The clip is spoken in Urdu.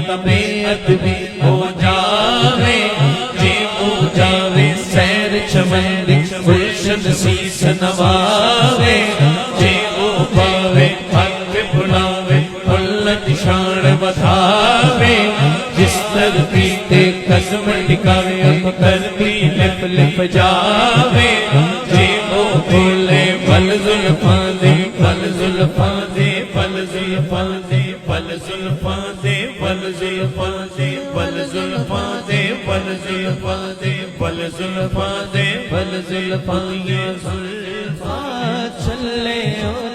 بے ادبی ہو جاوے جے ہو جاوے سیر چمن گلشن سیس نواوے جے ہو پاوے حق بلاوے اللہ دی شان بدھاوے جس دھرتی تے قدم ٹکاوے اختر بھی لپ لپ جاوے جے ہو بولے بل زلفاں دے بل زلفاں دے بل زلفاں دے بل زلفاں دے بل زلفاں دے بل زلفاں دے بل زلفاں دے بل زلفاں دے بل زلفاں دے زلفاں چلے